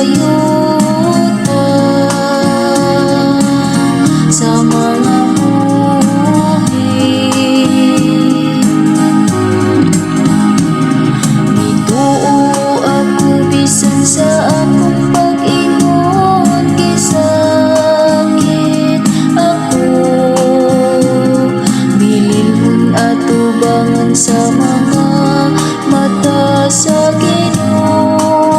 ayuda sa mga buhi. Nituo ako bisan sa akong pag-ingon, gisakit ako. Bililhon at tubangan sa mga mata sa Ginoo.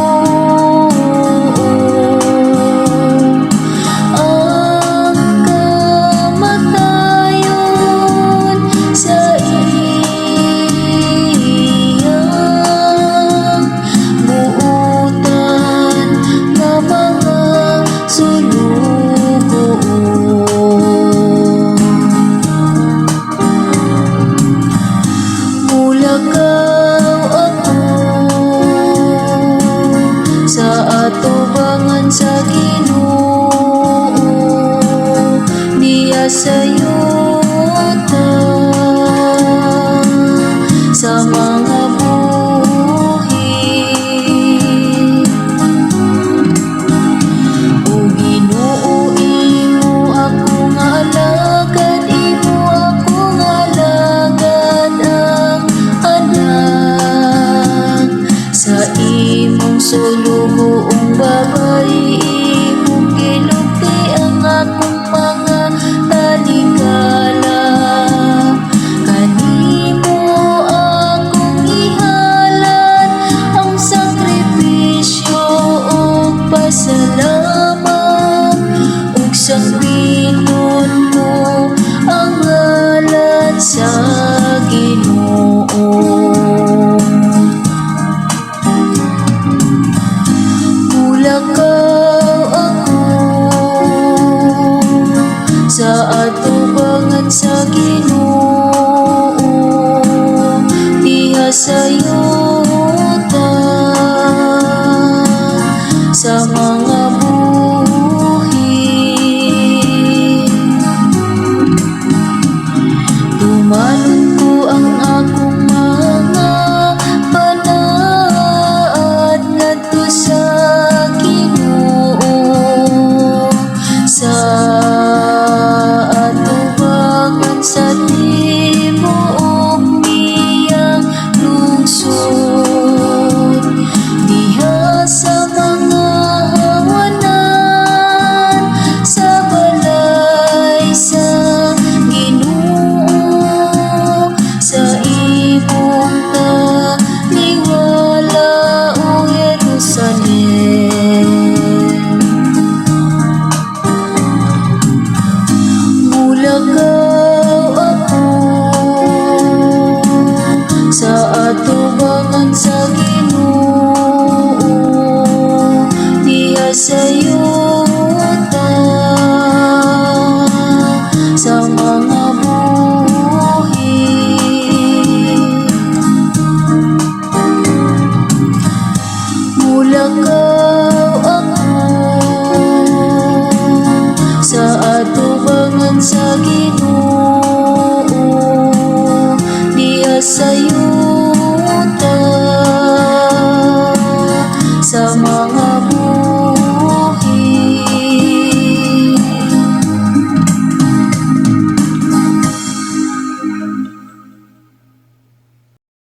Atubangan sa Ginoo, diya sayuta sa mga buhi. O Ginoo, imo ako nga alagad, imo ako nga alagad ang anak sa imong sulong babay. Imong kilupti ang akong mga talikala, kanimo akong ihalad ang sakripisyo ug pasalamat, ug sambiton mo ang ngalan sa Ginoo. Lakaw ako sa atubangan sa Ginoo.